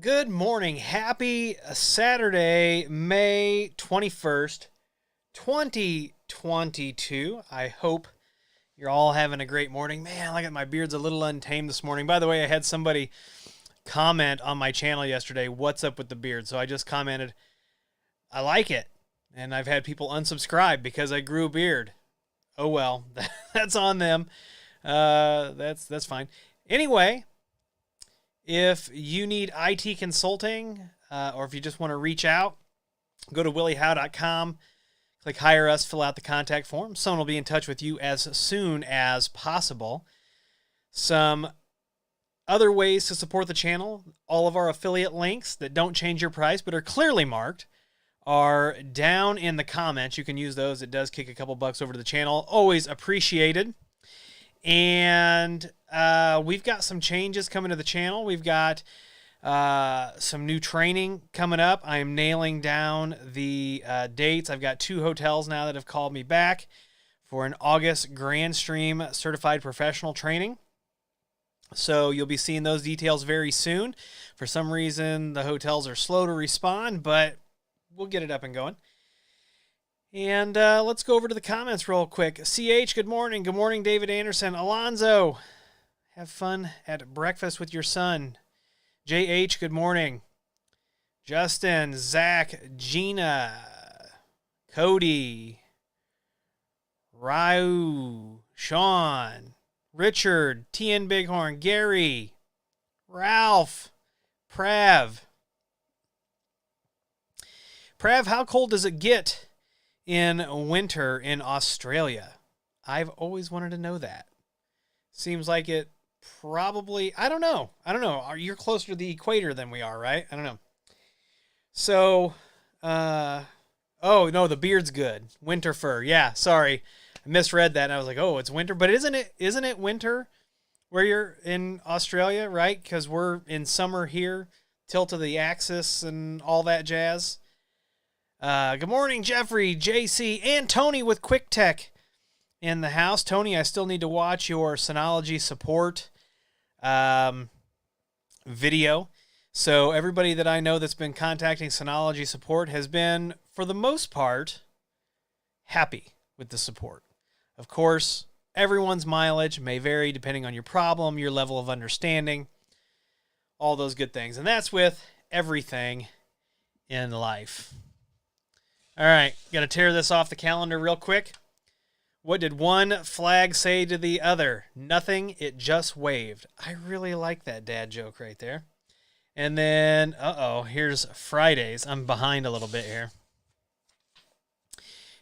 Good morning. Happy Saturday, May 21st, 2022. I hope you're all having a great morning. Man, look at my beard's a little untamed this morning. By the way, I had somebody comment on my channel yesterday, what's up with the beard? So I just commented, I like it. And I've had people unsubscribe because I grew a beard. Oh well, that's on them. That's fine. Anyway, if you need IT consulting, or if you just want to reach out, go to williehowe.com, click Hire Us, fill out the contact form. Someone will be in touch with you as soon as possible. Some other ways to support the channel, all of our affiliate links that don't change your price but are clearly marked are down in the comments. You can use those. It does kick a couple bucks over to the channel. Always appreciated. And we've got some changes coming to the channel. We've got some new training coming up. I am nailing down the dates. I've got 2 hotels now that have called me back for an August Grand Stream Certified Professional Training. So you'll be seeing those details very soon. For some reason, the hotels are slow to respond, but we'll get it up and going. And let's go over to the comments real quick. CH, good morning. Good morning, David Anderson. Alonzo, have fun at breakfast with your son. JH, good morning. Justin, Zach, Gina, Cody, Ryu, Sean, Richard, TN Bighorn, Gary, Ralph, Prav. Prav, how cold does it get in winter in Australia? I've always wanted to know that. Seems like it probably, I don't know. You're closer to the equator than we are, right? I don't know. So, oh no, the beard's good. Winter fur. Yeah, sorry. I misread that and I was like, oh, it's winter. But isn't it winter where you're in Australia, right? Because we're in summer here, tilt of the axis and all that jazz. Good morning, Jeffrey, JC, and Tony with Quick Tech in the house. Tony, I still need to watch your Synology support video. So everybody that I know that's been contacting Synology support has been, for the most part, happy with the support. Of course, everyone's mileage may vary depending on your problem, your level of understanding, all those good things. And that's with everything in life. All right, got to tear this off the calendar real quick. What did one flag say to the other? Nothing, it just waved. I really like that dad joke right there. And then, here's Fridays. I'm behind a little bit here.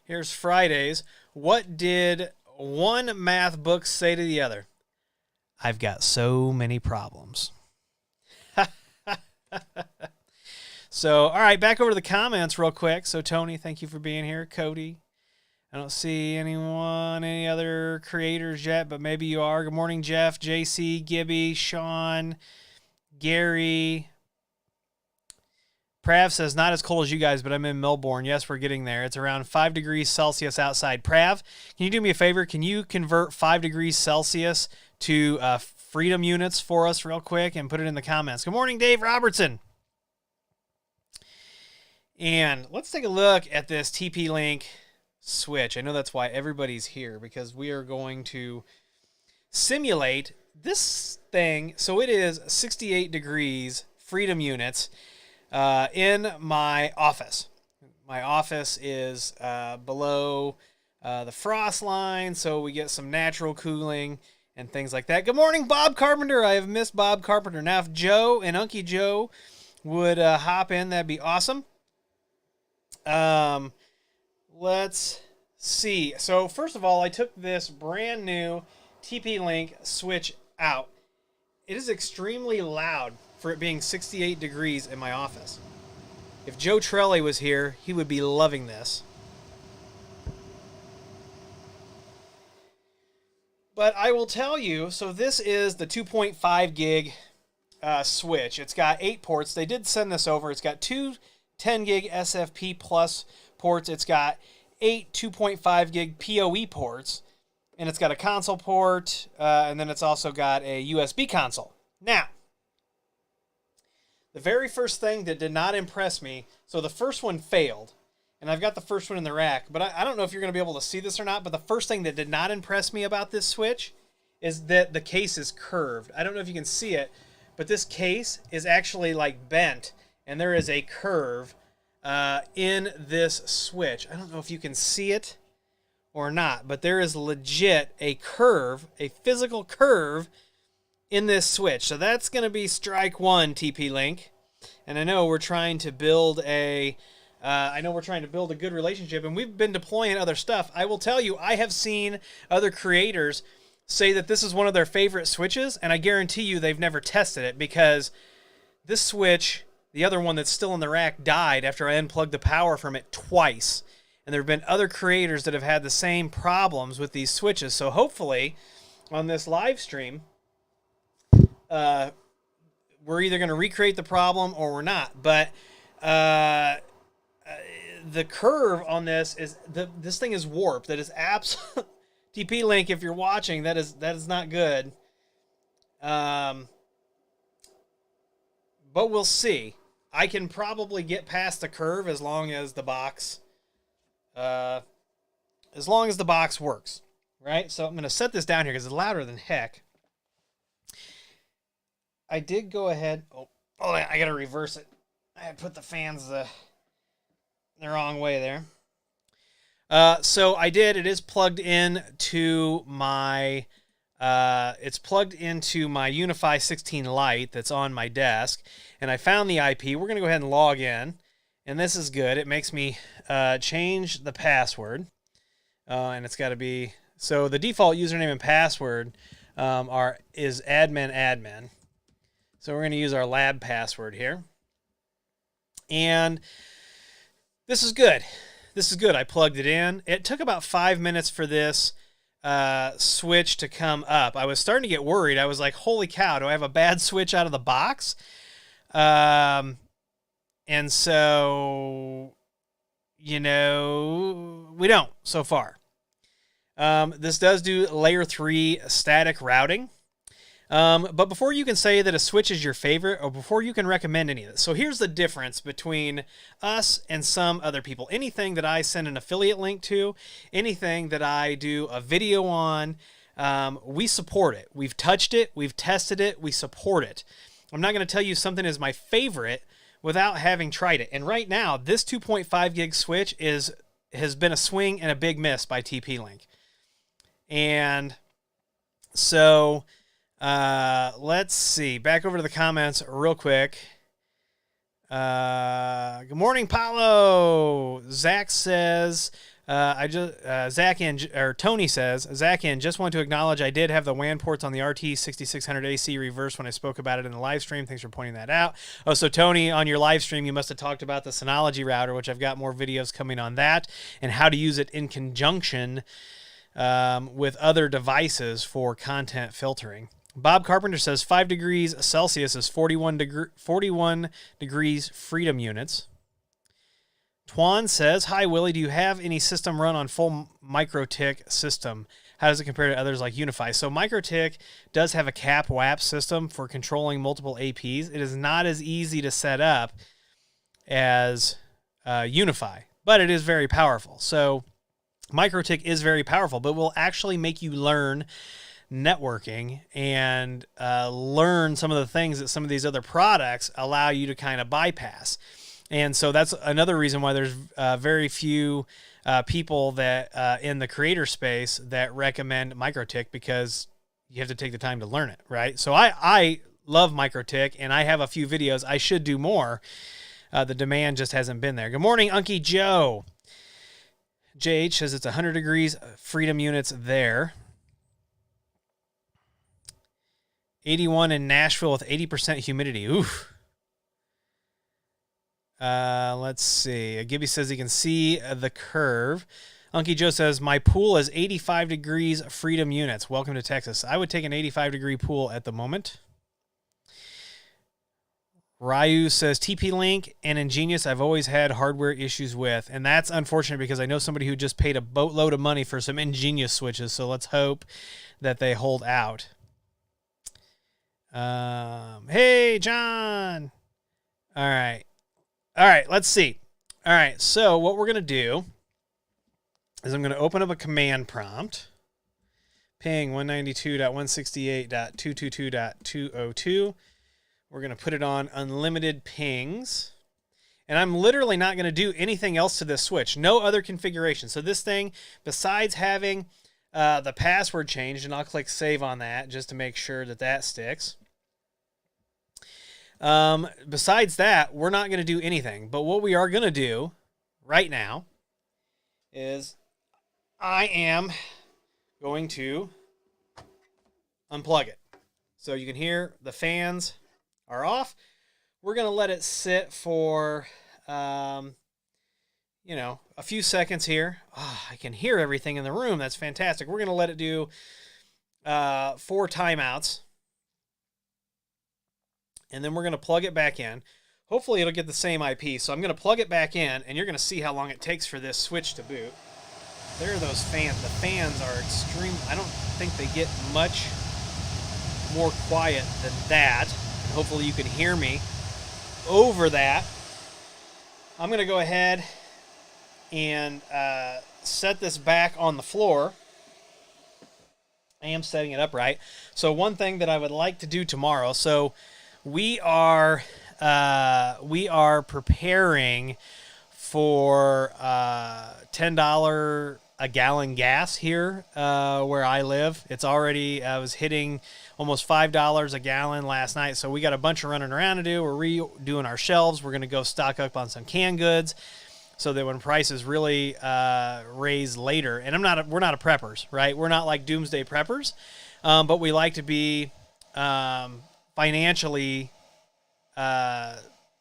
Here's Fridays. What did one math book say to the other? I've got so many problems. So, all right, back over to the comments real quick. So, Tony, thank you for being here. Cody, I don't see any other creators yet, but maybe you are. Good morning, Jeff, JC, Gibby, Sean, Gary. Prav says, not as cold as you guys, but I'm in Melbourne. Yes, we're getting there. It's around 5 degrees Celsius outside. Prav, can you do me a favor? Can you convert 5 degrees Celsius to freedom units for us real quick and put it in the comments? Good morning, Dave Robertson. And let's take a look at this TP-Link switch. I know that's why everybody's here, because we are going to simulate this thing. So it is 68 degrees freedom units in my office. My office is below the frost line, so we get some natural cooling and things like that. Good morning, Bob Carpenter. I have missed Bob Carpenter. Now, if Joe and Unky Joe would hop in, that'd be awesome. Let's see. So first of all, I took this brand new TP-Link switch out. It is extremely loud for it being 68 degrees in my office. If Joe Trelli was here, he would be loving this. But I will tell you, so this is the 2.5 gig switch. It's got 8 ports. They did send this over. It's got 2 10 gig SFP plus ports. It's got 8 2.5 gig PoE ports, and it's got a console port, and then it's also got a USB console. Now, The very first thing that did not impress me, so the first one failed, and I've got the first one in the rack, but I don't know if you're going to be able to see this or not, but the first thing that did not impress me about this switch is that the case is curved. I don't know if you can see it, but this case is actually like bent, and there is a curve in this switch. I don't know if you can see it or not, but there is legit a curve, a physical curve in this switch. So that's going to be strike one, TP-Link. And I know we're trying to build a good relationship, and we've been deploying other stuff. I will tell you, I have seen other creators say that this is one of their favorite switches, and I guarantee you they've never tested it, because this switch, the other one that's still in the rack, died after I unplugged the power from it twice. And there have been other creators that have had the same problems with these switches. So hopefully on this live stream, we're either going to recreate the problem or we're not. But the curve on this is this thing is warped. That is absolute TP-Link. If you're watching, that is not good. But we'll see. I can probably get past the curve as long as the box works, right? So I'm going to set this down here because it's louder than heck. I did go ahead. Oh, I got to reverse it. I had put the fans the wrong way there. So I did. It is plugged in to my. It's plugged into my Unify 16 Lite that's on my desk, and I found the IP. We're going to go ahead and log in, and this is good. It makes me change the password, and it's got to be, so the default username and password is admin. So we're going to use our lab password here, and this is good. This is good. I plugged it in. It took about 5 minutes for this switch to come up. I was starting to get worried. I was like, holy cow, do I have a bad switch out of the box? And so, we don't so far. This does do layer 3 static routing. But before you can say that a switch is your favorite, or before you can recommend any of this, so here's the difference between us and some other people. Anything that I send an affiliate link to, anything that I do a video on, we support it. We've touched it, we've tested it, we support it. I'm not going to tell you something is my favorite without having tried it. And right now, this 2.5 gig switch has been a swing and a big miss by TP-Link. And so let's see. Back over to the comments real quick. Good morning, Paulo. Zach says, Tony says, just want to acknowledge I did have the WAN ports on the RT6600 AC reversed when I spoke about it in the live stream. Thanks for pointing that out. Oh, so Tony, on your live stream, you must have talked about the Synology router, which I've got more videos coming on that, and how to use it in conjunction with other devices for content filtering. Bob Carpenter says 5 degrees Celsius is 41 degrees freedom units. Twan says, hi, Willie, do you have any system run on full MikroTik system? How does it compare to others like Unify? So MikroTik does have a cap WAP system for controlling multiple APs. It is not as easy to set up as Unify, but it is very powerful. So MikroTik is very powerful, but will actually make you learn networking and learn some of the things that some of these other products allow you to kind of bypass. And so that's another reason why there's very few people that in the creator space that recommend MikroTik, because you have to take the time to learn it, right? So I love MikroTik, and I have a few videos. I should do more. The demand just hasn't been there. Good morning, Unky Joe. JH says it's 100 degrees freedom units there. 81 in Nashville with 80% humidity. Oof. Let's see. Gibby says he can see the curve. Unky Joe says, my pool is 85 degrees freedom units. Welcome to Texas. I would take an 85-degree pool at the moment. Ryu says, TP-Link and Ingenious I've always had hardware issues with. And that's unfortunate because I know somebody who just paid a boatload of money for some Ingenious switches. So let's hope that they hold out. Hey, John. All right. All right, let's see. All right, so what we're going to do is I'm going to open up a command prompt. Ping 192.168.222.202. We're going to put it on unlimited pings. And I'm literally not going to do anything else to this switch. No other configuration. So this thing, besides having the password changed, and I'll click save on that just to make sure that that sticks. Besides that, we're not going to do anything. But what we are going to do right now is I am going to unplug it. So you can hear the fans are off. We're going to let it sit for, a few seconds here. Oh, I can hear everything in the room. That's fantastic. We're going to let it do 4 timeouts. And then we're going to plug it back in. Hopefully it'll get the same IP. So I'm going to plug it back in, and you're going to see how long it takes for this switch to boot. There are those fans. The fans are extreme. I don't think they get much more quiet than that. And hopefully you can hear me over that. I'm going to go ahead and set this back on the floor. I am setting it up right. So one thing that I would like to do tomorrow, so we are preparing for $10 a gallon gas here where I live. It's already I was hitting almost $5 a gallon last night, so we got a bunch of running around to do. We're redoing our shelves. We're going to go stock up on some canned goods so that when prices really raise later, and we're not a preppers, right? We're not like doomsday preppers, but we like to be financially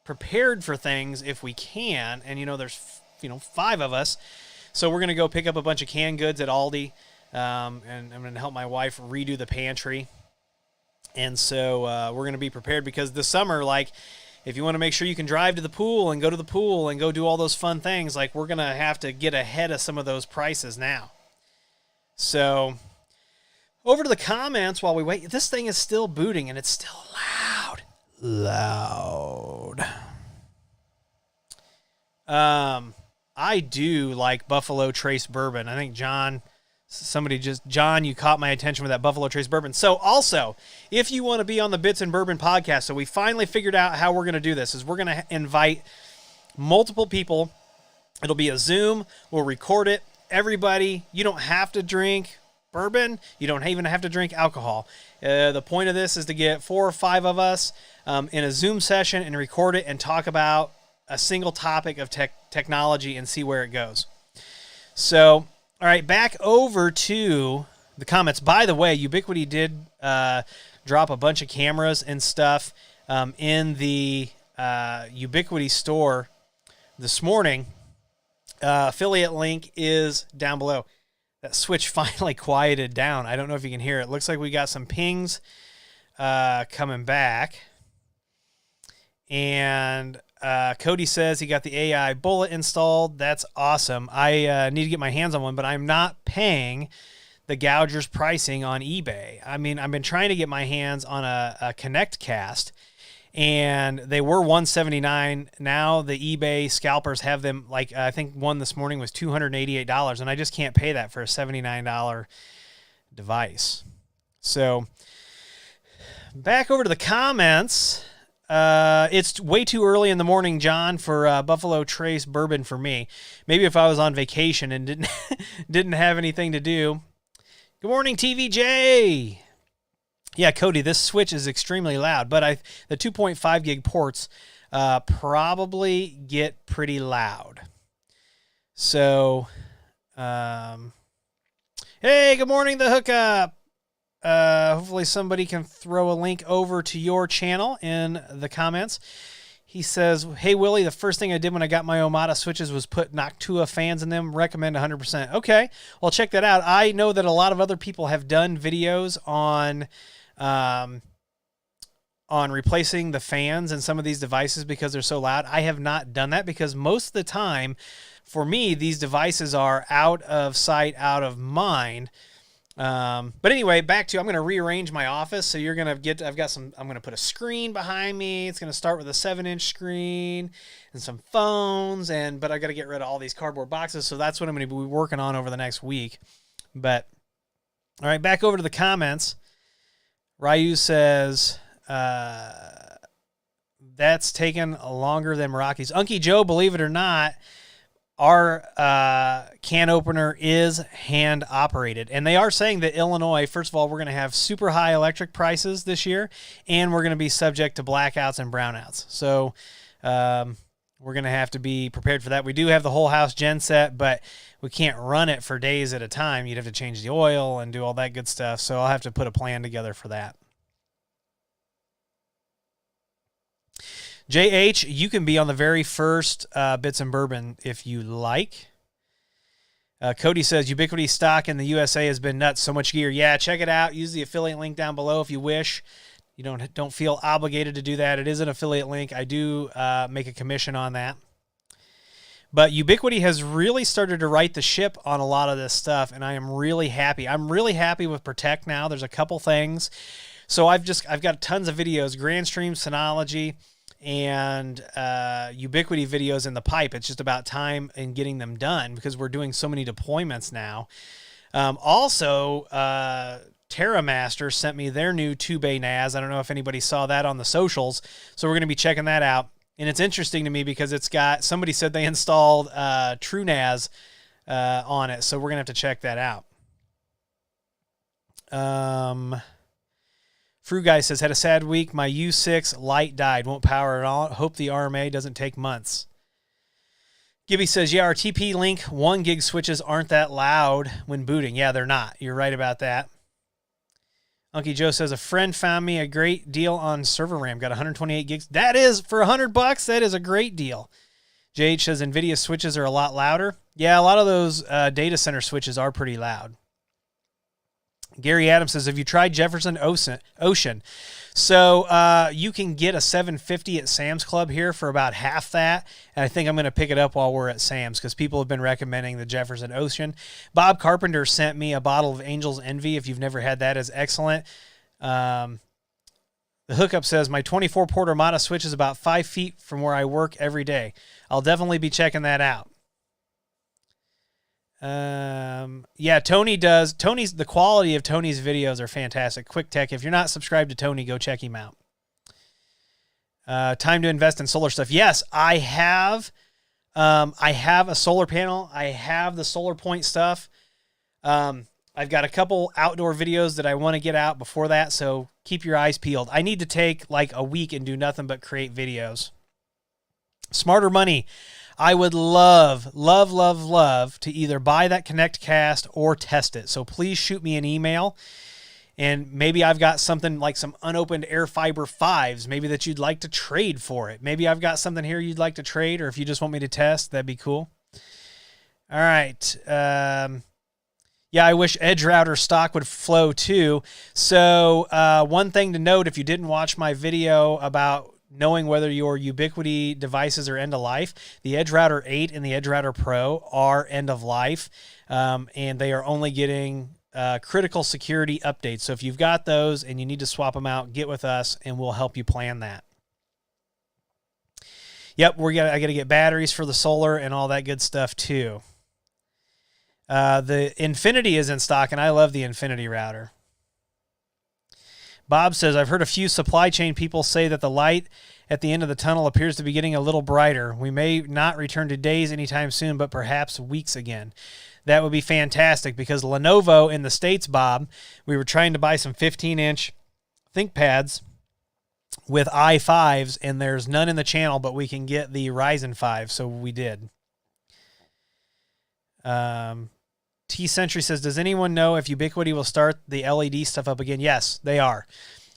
prepared for things if we can. And there's 5 of us, so we're gonna go pick up a bunch of canned goods at Aldi, and I'm gonna help my wife redo the pantry. And so we're gonna be prepared because this summer, like, if you want to make sure you can drive to the pool and go to the pool and go do all those fun things, like, we're gonna have to get ahead of some of those prices now. So over to the comments while we wait. This thing is still booting, and it's still loud. I do like Buffalo Trace bourbon. I think John, you caught my attention with that Buffalo Trace bourbon. So also, if you want to be on the Bits and Bourbon podcast, so we finally figured out how we're going to do this, is we're going to invite multiple people. It'll be a Zoom. We'll record it. Everybody, you don't have to drink bourbon. You don't even have to drink alcohol. The point of this is to get 4 or 5 of us in a Zoom session and record it and talk about a single topic of technology and see where it goes. So, all right, back over to the comments. By the way, Ubiquiti did drop a bunch of cameras and stuff in the Ubiquiti store this morning. Affiliate link is down below. That switch finally quieted down. I don't know if you can hear it. Looks like we got some pings coming back. And Cody says he got the AI bullet installed. That's awesome. I need to get my hands on one, but I'm not paying the gougers pricing on eBay. I mean, I've been trying to get my hands on a Connect Cast, and they were $179. Now the eBay scalpers have them, like, I think one this morning was $288, and I just can't pay that for a $79 device. So back over to the comments. It's way too early in the morning, John, for Buffalo Trace bourbon for me. Maybe if I was on vacation and didn't have anything to do. Good morning, TVJ. Yeah, Cody, this switch is extremely loud, but the 2.5 gig ports probably get pretty loud. So, hey, good morning, the hookup. Hopefully somebody can throw a link over to your channel in the comments. He says, hey, Willie, the first thing I did when I got my Omada switches was put Noctua fans in them. Recommend 100%. Okay, well, check that out. I know that a lot of other people have done videos on replacing the fans in some of these devices because they're so loud. I have not done that because most of the time, for me, these devices are out of sight, out of mind. But anyway, back to, I'm going to rearrange my office. So you're going to get, I'm going to put a screen behind me. It's going to start with a 7-inch screen and some phones, but I got to get rid of all these cardboard boxes. So that's what I'm going to be working on over the next week. But all right, back over to the comments. Ryu says, that's taken longer than Rocky's. Unky Joe, believe it or not, our can opener is hand operated. And they are saying that Illinois, first of all, we're going to have super high electric prices this year, and we're going to be subject to blackouts and brownouts. So we're going to have to be prepared for that. We do have the whole house gen set, but we can't run it for days at a time. You'd have to change the oil and do all that good stuff. So I'll have to put a plan together for that. JH, you can be on the very first Bits and Bourbon if you like. Cody says, Ubiquity stock in the USA has been nuts. So much gear. Yeah, check it out. Use the affiliate link down below if you wish. You don't feel obligated to do that. It is an affiliate link. I do make a commission on that. But Ubiquity has really started to right the ship on a lot of this stuff, and I am really happy. I'm really happy with Protect now. There's a couple things. So I've got tons of videos, Grand Stream, Synology, and Ubiquity videos in the pipe. It's just about time in getting them done because we're doing so many deployments now. Also, TerraMaster sent me their new 2-bay NAS. I don't know if anybody saw that on the socials, so we're going to be checking that out. And it's interesting to me because somebody said they installed TrueNAS on it, so we're going to have to check that out. Fruit Guy says, had a sad week. My U6 light died. Won't power at all. Hope the RMA doesn't take months. Gibby says, yeah, our TP-Link 1 gig switches aren't that loud when booting. Yeah, they're not. You're right about that. Unky Joe says, a friend found me a great deal on server RAM. Got 128 gigs. That is, for $100, that is a great deal. JH says, NVIDIA switches are a lot louder. Yeah, a lot of those data center switches are pretty loud. Gary Adams says, have you tried Jefferson Ocean? So you can get a 750 at Sam's Club here for about half that. And I think I'm going to pick it up while we're at Sam's because people have been recommending the Jefferson Ocean. Bob Carpenter sent me a bottle of Angel's Envy. If you've never had that, it's excellent. The hookup says, my 24 port Armada switch is about 5 feet from where I work every day. I'll definitely be checking that out. Yeah, Tony does. The quality of Tony's videos are fantastic. Quick Tech. If you're not subscribed to Tony, go check him out. Time to invest in solar stuff. Yes, I have. I have a solar panel. I have the Solar Point stuff. I've got a couple outdoor videos that I want to get out before that, so keep your eyes peeled. I need to take like a week and do nothing but create videos. Smarter Money. I would love, love, love, love to either buy that Connect Cast or test it. So please shoot me an email. And maybe I've got something like some unopened Air Fiber 5s, maybe that you'd like to trade for it. Maybe I've got something here you'd like to trade, or if you just want me to test, that'd be cool. All right. Yeah, I wish Edge Router stock would flow too. So one thing to note, if you didn't watch my video about knowing whether your Ubiquity devices are end of life, the Edge Router 8 and the Edge Router Pro are end of life, and they are only getting critical security updates. So if you've got those and you need to swap them out, get with us and we'll help you plan that. Yep, I got to get batteries for the solar and all that good stuff too. The Infinity is in stock, and I love the Infinity router. Bob says, I've heard a few supply chain people say that the light at the end of the tunnel appears to be getting a little brighter. We may not return to days anytime soon, but perhaps weeks again. That would be fantastic because Lenovo in the States, Bob, we were trying to buy some 15-inch ThinkPads with i5s, and there's none in the channel, but we can get the Ryzen 5, so we did. T-Century says, does anyone know if Ubiquity will start the LED stuff up again? Yes, they are.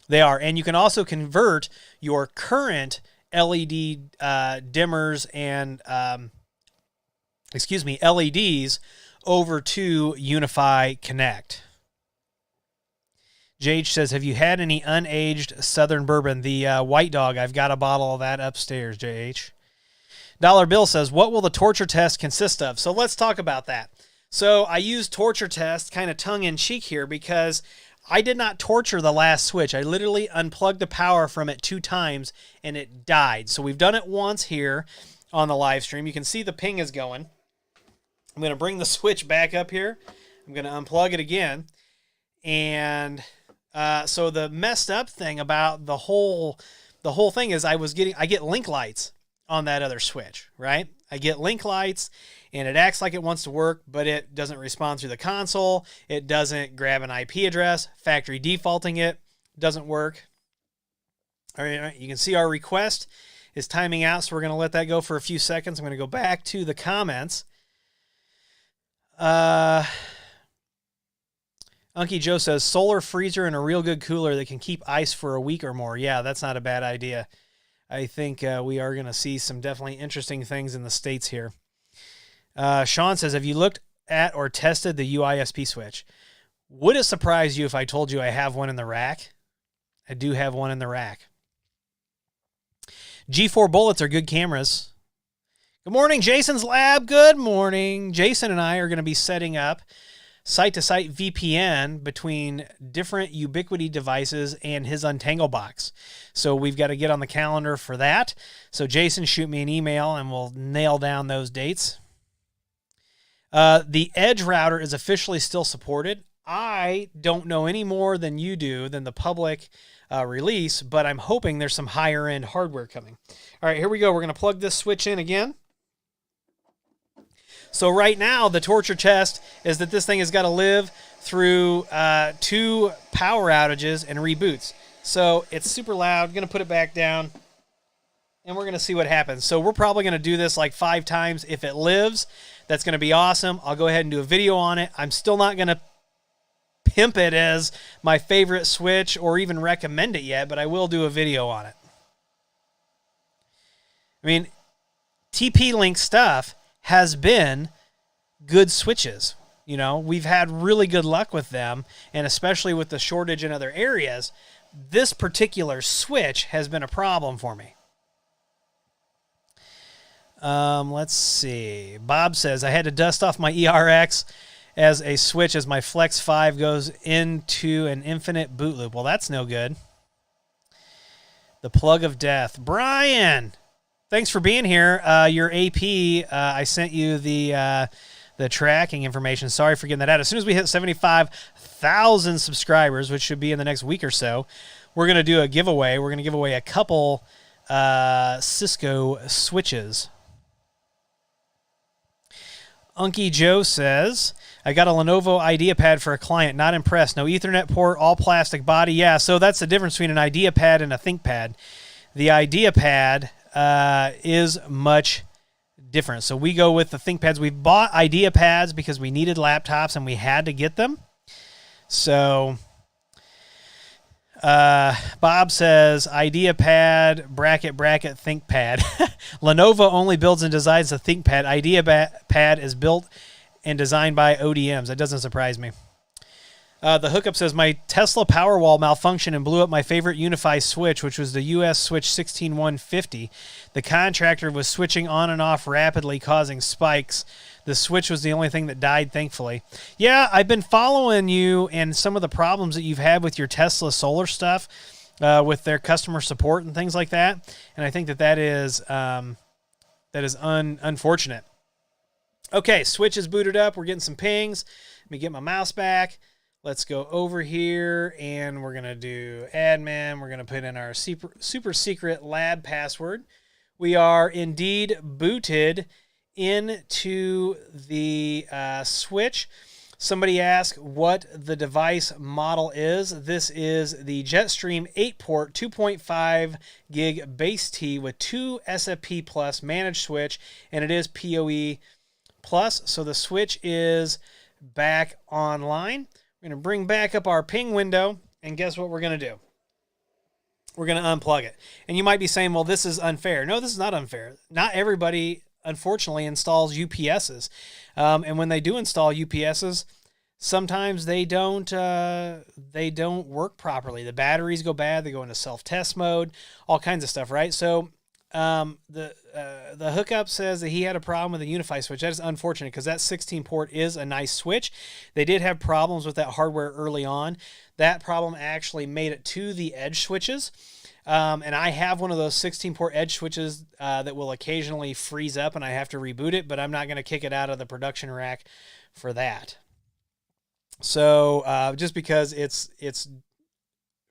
They are. And you can also convert your current LED dimmers and, LEDs over to Unify Connect. JH says, have you had any unaged Southern Bourbon? The White Dog, I've got a bottle of that upstairs, JH. Dollar Bill says, what will the torture test consist of? So let's talk about that. So I use torture test kind of tongue-in-cheek here because I did not torture the last switch. I literally unplugged the power from it 2 times and it died. So we've done it once here on the live stream. You can see the ping is going. I'm going to bring the switch back up here. I'm going to unplug it again. And so the messed up thing about the whole thing is I get link lights on that other switch, right? I get link lights and it acts like it wants to work, but it doesn't respond through the console. It doesn't grab an IP address. Factory defaulting it doesn't work. All right, you can see our request is timing out, so we're going to let that go for a few seconds. I'm going to go back to the comments. Unky Joe says, solar freezer and a real good cooler that can keep ice for a week or more. Yeah, that's not a bad idea. I think we are going to see some definitely interesting things in the States here. Sean says, have you looked at or tested the UISP switch? Would it surprise you if I told you I have one in the rack? I do have one in the rack. G4 bullets are good cameras. Good morning, Jason's Lab. Good morning. Jason and I are going to be setting up site-to-site VPN between different Ubiquiti devices and his Untangle box. So we've got to get on the calendar for that. So Jason, shoot me an email and we'll nail down those dates. The Edge router is officially still supported. I don't know any more than you do than the public release, but I'm hoping there's some higher end hardware coming. All right, here we go. We're going to plug this switch in again. So right now, the torture test is that this thing has got to live through 2 power outages and reboots. So it's super loud. Going to put it back down, and we're going to see what happens. So we're probably going to do this like 5 times. If it lives, that's going to be awesome. I'll go ahead and do a video on it. I'm still not going to pimp it as my favorite switch or even recommend it yet, but I will do a video on it. I mean, TP-Link stuff has been good switches. You know, we've had really good luck with them, and especially with the shortage in other areas, this particular switch has been a problem for me. Let's see. Bob says, I had to dust off my ERX as a switch as my Flex 5 goes into an infinite boot loop. Well, that's no good. The plug of death. Brian, thanks for being here. Your AP, I sent you the tracking information. Sorry for getting that out. As soon as we hit 75,000 subscribers, which should be in the next week or so, we're going to do a giveaway. We're going to give away a couple Cisco switches. Unky Joe says, I got a Lenovo IdeaPad for a client. Not impressed. No Ethernet port, all plastic body. Yeah, so that's the difference between an IdeaPad and a ThinkPad. The IdeaPad is much different. So we go with the ThinkPads. We bought IdeaPads because we needed laptops and we had to get them. So Bob says IdeaPad bracket ThinkPad. Lenovo only builds and designs the ThinkPad. IdeaPad is built and designed by ODMs. That doesn't surprise me. The hookup says my Tesla Powerwall malfunctioned and blew up my favorite Unify switch, which was the US switch 16150. The contractor was switching on and off rapidly, causing spikes. The switch was the only thing that died, thankfully. Yeah, I've been following you and some of the problems that you've had with your Tesla solar stuff, with their customer support and things like that. And I think that is unfortunate. Okay, switch is booted up. We're getting some pings. Let me get my mouse back. Let's go over here, and we're going to do admin. We're going to put in our super secret lab password. We are indeed booted into the switch. Somebody asked what the device model is. This is the Jetstream 8-port 2.5 gig base T with 2 SFP plus managed switch, and it is PoE plus. So the switch is back online. We're going to bring back up our ping window, and guess what we're going to do? We're going to unplug it. And you might be saying, well, this is unfair. No, this is not unfair. Not everybody, unfortunately, installs UPSs. And when they do install UPSs, sometimes they don't work properly. The batteries go bad. They go into self-test mode, all kinds of stuff, right? So The hookup says that he had a problem with the Unify switch. That is unfortunate because that 16 port is a nice switch. They did have problems with that hardware early on. That problem actually made it to the edge switches. And I have one of those 16 port edge switches that will occasionally freeze up and I have to reboot it, but I'm not going to kick it out of the production rack for that. So just because it's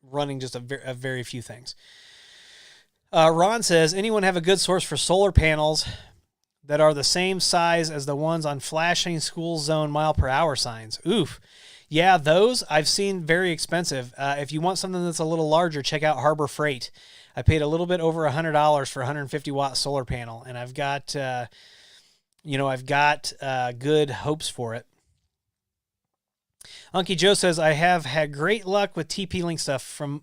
running just a very few things. Ron says, anyone have a good source for solar panels that are the same size as the ones on flashing school zone mile per hour signs? Oof. Yeah, those I've seen very expensive. If you want something that's a little larger, check out Harbor Freight. I paid a little bit over $100 for a 150 watt solar panel, and I've got, good hopes for it. Unky Joe says, I have had great luck with TP-Link stuff from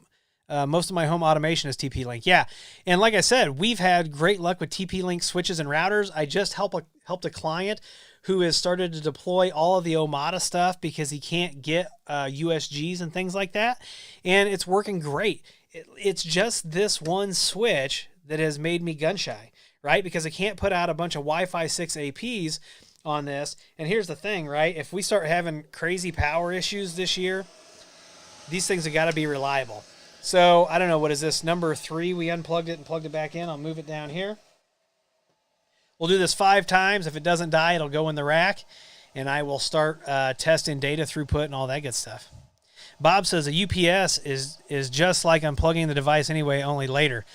most of my home automation is TP-Link. Yeah, and like I said, we've had great luck with TP-Link switches and routers. I just helped a client who has started to deploy all of the Omada stuff because he can't get USGs and things like that, and it's working great. It's just this one switch that has made me gun shy, right? Because I can't put out a bunch of Wi-Fi 6 APs on this. And here's the thing, right? If we start having crazy power issues this year, these things have got to be reliable. So I don't know, what is this, number 3? We unplugged it and plugged it back in. I'll move it down here. We'll do this 5 times. If it doesn't die, it'll go in the rack, and I will start testing data throughput and all that good stuff. Bob says a UPS is just like unplugging the device anyway, only later.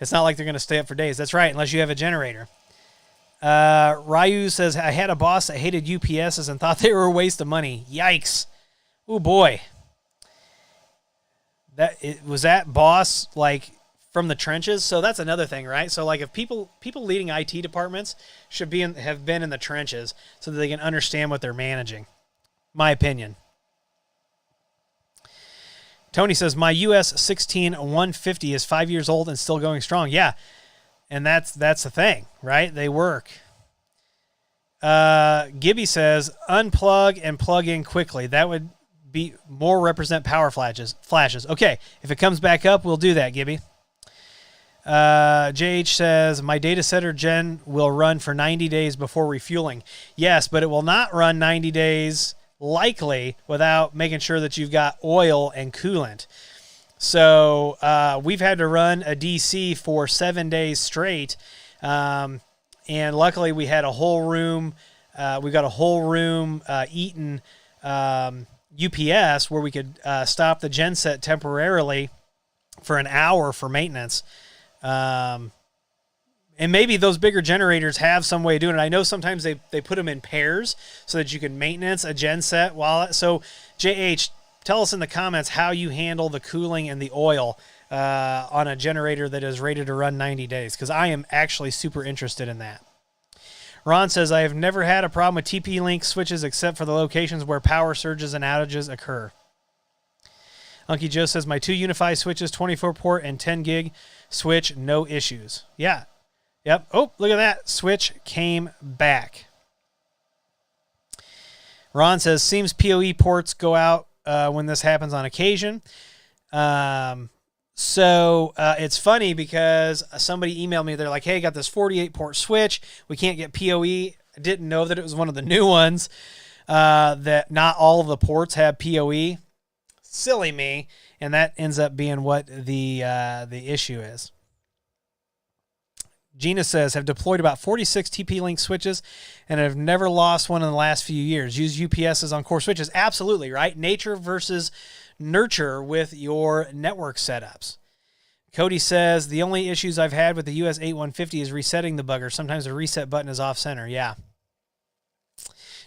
It's not like they're going to stay up for days. That's right, unless you have a generator. Ryu says, I had a boss that hated UPSs and thought they were a waste of money. Yikes. Oh, boy. Was that boss like from the trenches? So that's another thing, right? So like if people leading IT departments should have been in the trenches so that they can understand what they're managing. My opinion. Tony says, my US 16150 is 5 years old and still going strong. Yeah. And that's the thing, right? They work. Gibby says, unplug and plug in quickly. That would be more represent power flashes. Okay, if it comes back up, we'll do that, Gibby. JH says, my data center gen will run for 90 days before refueling. Yes, but it will not run 90 days likely without making sure that you've got oil and coolant. So we've had to run a DC for 7 days straight, and luckily we had a whole room. We got a whole room Eaton UPS where we could stop the genset temporarily for an hour for maintenance. And maybe those bigger generators have some way of doing it. I know sometimes they put them in pairs so that you can maintenance a genset while. So JH, tell us in the comments how you handle the cooling and the oil on a generator that is rated to run 90 days, because I am actually super interested in that. Ron says, I have never had a problem with TP-Link switches except for the locations where power surges and outages occur. Unky Joe says, my 2 Unify switches, 24 port and 10 gig switch, no issues. Yeah. Yep. Oh, look at that. Switch came back. Ron says, seems PoE ports go out when this happens on occasion. So it's funny because somebody emailed me. They're like, hey, got this 48 port switch. We can't get PoE. I didn't know that it was one of the new ones, that not all of the ports have PoE. Silly me. And that ends up being what the issue is. Gina says, have deployed about 46 TP-Link switches and have never lost one in the last few years. Use UPSs on core switches. Absolutely, right? Nature versus nurture with your network setups. Cody says, the only issues I've had with the US 8150 is resetting the bugger. Sometimes the reset button is off center. Yeah.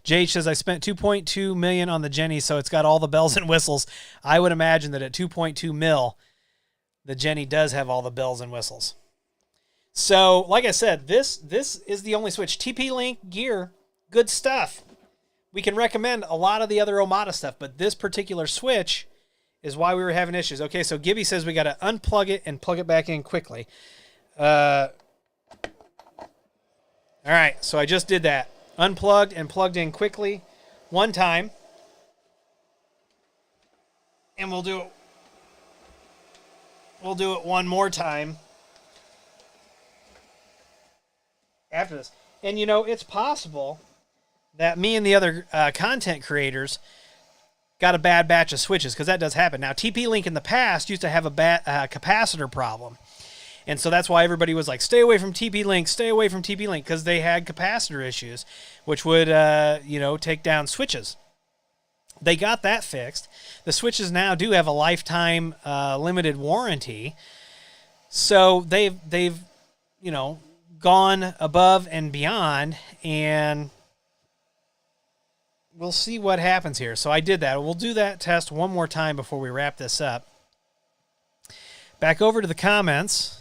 JH says, I spent $2.2 million on the Jenny, so it's got all the bells and whistles. I would imagine that at $2.2 mil, the Jenny does have all the bells and whistles. So, like I said, this is the only switch. TP-Link gear, good stuff. We can recommend a lot of the other Omada stuff, but this particular switch is why we were having issues. Okay, so Gibby says we got to unplug it and plug it back in quickly. All right, so I just did that. Unplugged and plugged in quickly one time. And we'll do it one more time. after this. And, you know, it's possible that me and the other content creators got a bad batch of switches, because that does happen. Now, TP-Link in the past used to have a bad capacitor problem. And so that's why everybody was like, stay away from TP-Link, stay away from TP-Link, because they had capacitor issues, which would, you know, take down switches. They got that fixed. The switches now do have a lifetime limited warranty. So they've, you know, gone above and beyond, and we'll see what happens here. So I did that. We'll do that test one more time before we wrap this up. Back over to the comments.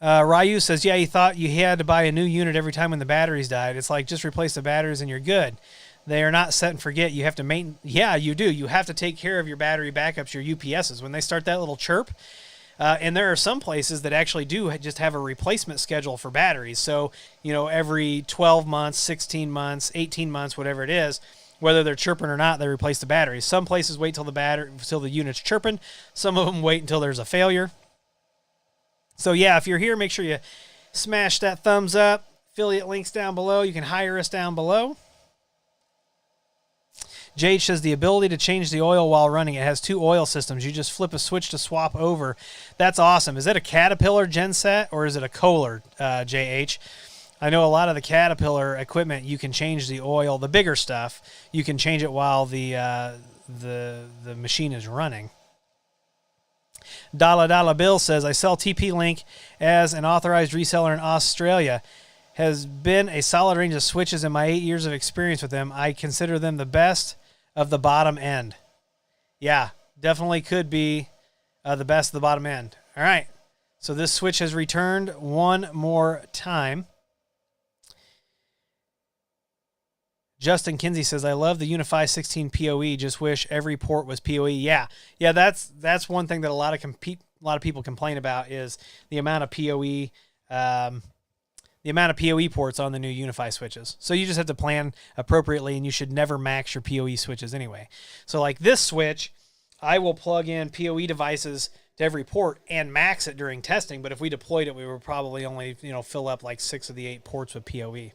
Ryu says, yeah, you thought you had to buy a new unit every time when the batteries died. It's like, just replace the batteries and you're good. They are not set and forget. You have to maintain. Yeah, you do. You have to take care of your battery backups, your UPSs. When they start that little chirp, and there are some places that actually do just have a replacement schedule for batteries. So, you know, every 12 months, 16 months, 18 months, whatever it is, whether they're chirping or not, they replace the batteries. Some places wait till the unit's chirping. Some of them wait until there's a failure. So yeah, if you're here, make sure you smash that thumbs up. Affiliate links down below. You can hire us down below. Jade says the ability to change the oil while running. It has 2 oil systems. You just flip a switch to swap over. That's awesome. Is that a Caterpillar genset or is it a Kohler, JH? I know a lot of the Caterpillar equipment, you can change the oil, the bigger stuff. You can change it while the machine is running. Dalla Bill says, I sell TP-Link as an authorized reseller in Australia. Has been a solid range of switches in my 8 years of experience with them. I consider them the best of the bottom end. Yeah, definitely could be the best of the bottom end. All right, so this switch has returned one more time. Justin Kinsey says, I love the Unify 16 PoE. Just wish every port was PoE. Yeah, that's one thing that a lot of people complain about is the amount of PoE. The amount of PoE ports on the new Unify switches. So you just have to plan appropriately, and you should never max your PoE switches anyway. So like this switch, I will plug in PoE devices to every port and max it during testing, but if we deployed it, we would probably only, you know, fill up like 6 of the 8 ports with PoE.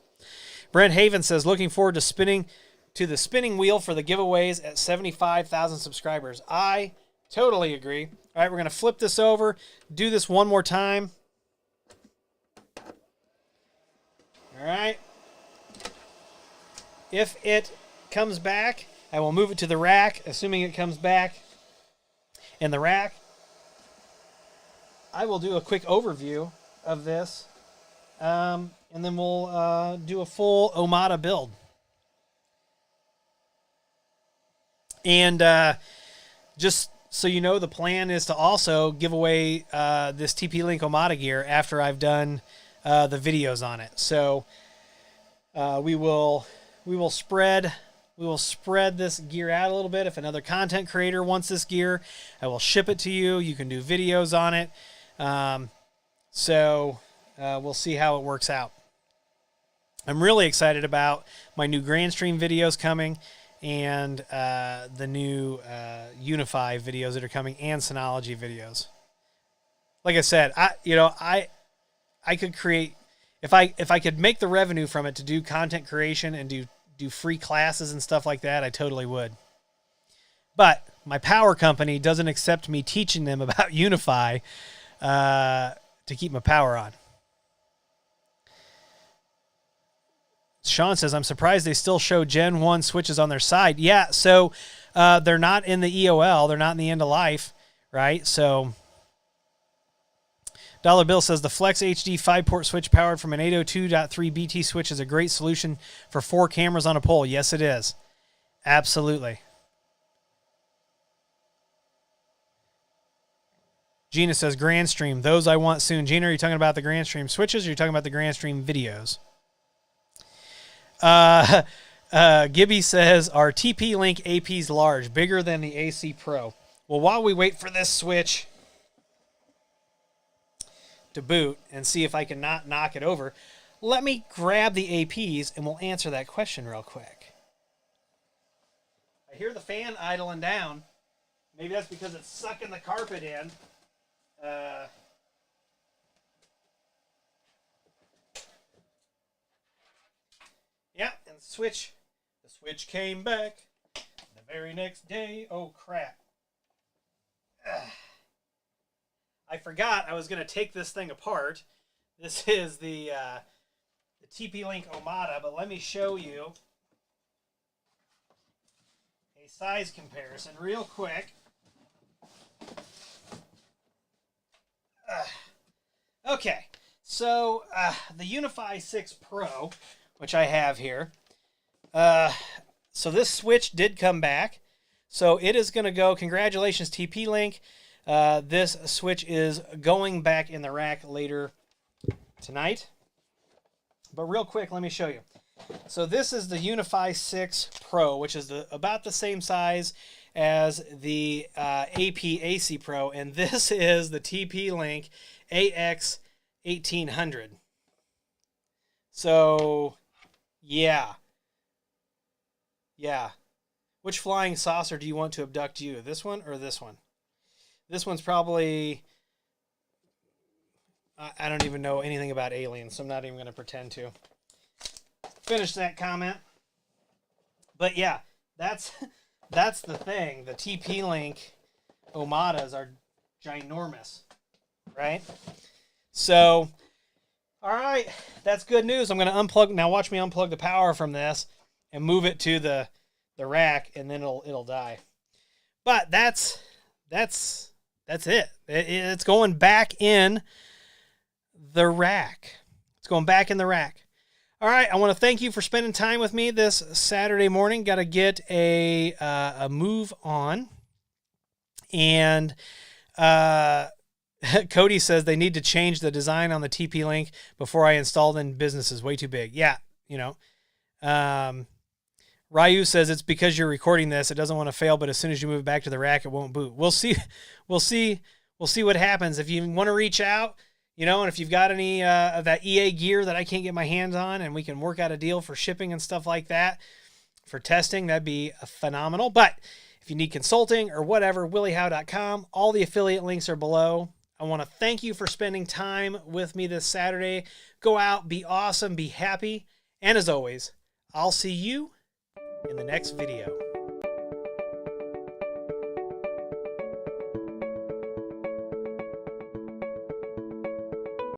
Brent Haven says, looking forward to the spinning wheel for the giveaways at 75,000 subscribers. I totally agree. All right, we're going to flip this over, do this one more time. All right. If it comes back, I will move it to the rack, assuming it comes back in the rack. I will do a quick overview of this, and then we'll do a full Omada build. And just so you know, the plan is to also give away this TP-Link Omada gear after I've done the videos on it. So we will spread this gear out a little bit. If another content creator wants this gear, I will ship it to you. You can do videos on it. So we'll see how it works out. I'm really excited about my new Grandstream videos coming, and the new Unify videos that are coming, and Synology videos. Like I said, I could create, if I could make the revenue from it to do content creation and do free classes and stuff like that, I totally would. But my power company doesn't accept me teaching them about Unify to keep my power on. Sean says, I'm surprised they still show Gen 1 switches on their side. Yeah, so they're not in the EOL. They're not in the end of life, right? So Dollar Bill says, the Flex HD 5-port switch powered from an 802.3 BT switch is a great solution for 4 cameras on a pole. Yes, it is. Absolutely. Gina says, Grandstream. Those I want soon. Gina, are you talking about the Grandstream switches, or are you talking about the Grandstream videos? Gibby says, are TP-Link APs large, bigger than the AC Pro? Well, while we wait for this switch to boot and see if I can not knock it over, let me grab the APs and we'll answer that question real quick. I hear the fan idling down. Maybe that's because it's sucking the carpet in. The switch came back the very next day. Oh, crap. I forgot I was going to take this thing apart. This is the TP-Link Omada, but let me show you a size comparison real quick. Okay, so the Unify 6 Pro, which I have here, so this switch did come back. So it is going to go, congratulations TP-Link. This switch is going back in the rack later tonight. But real quick, let me show you. So this is the Unify 6 Pro, which is about the same size as the AP-AC Pro, and this is the TP-Link AX 1800. So, yeah. Which flying saucer do you want to abduct you? This one or this one? This one's probably... I don't even know anything about aliens, so I'm not even going to pretend to finish that comment. But yeah, that's the thing. The TP-Link Omadas are ginormous, right? So, all right, that's good news. I'm going to unplug. Now watch me unplug the power from this and move it to the rack, and then it'll die. But that's it. It's going back in the rack. It's going back in the rack. All right, I want to thank you for spending time with me this Saturday morning. Got to get a move on. And Cody says they need to change the design on the TP-Link before I install it in businesses. Way too big. Yeah, you know. Ryu says it's because you're recording this. It doesn't want to fail, but as soon as you move back to the rack, it won't boot. We'll see. We'll see what happens. If you want to reach out, you know, and if you've got any of that EA gear that I can't get my hands on, and we can work out a deal for shipping and stuff like that for testing, that'd be phenomenal. But if you need consulting or whatever, williehowe.com. All the affiliate links are below. I want to thank you for spending time with me this Saturday. Go out, be awesome, be happy. And as always, I'll see you in the next video.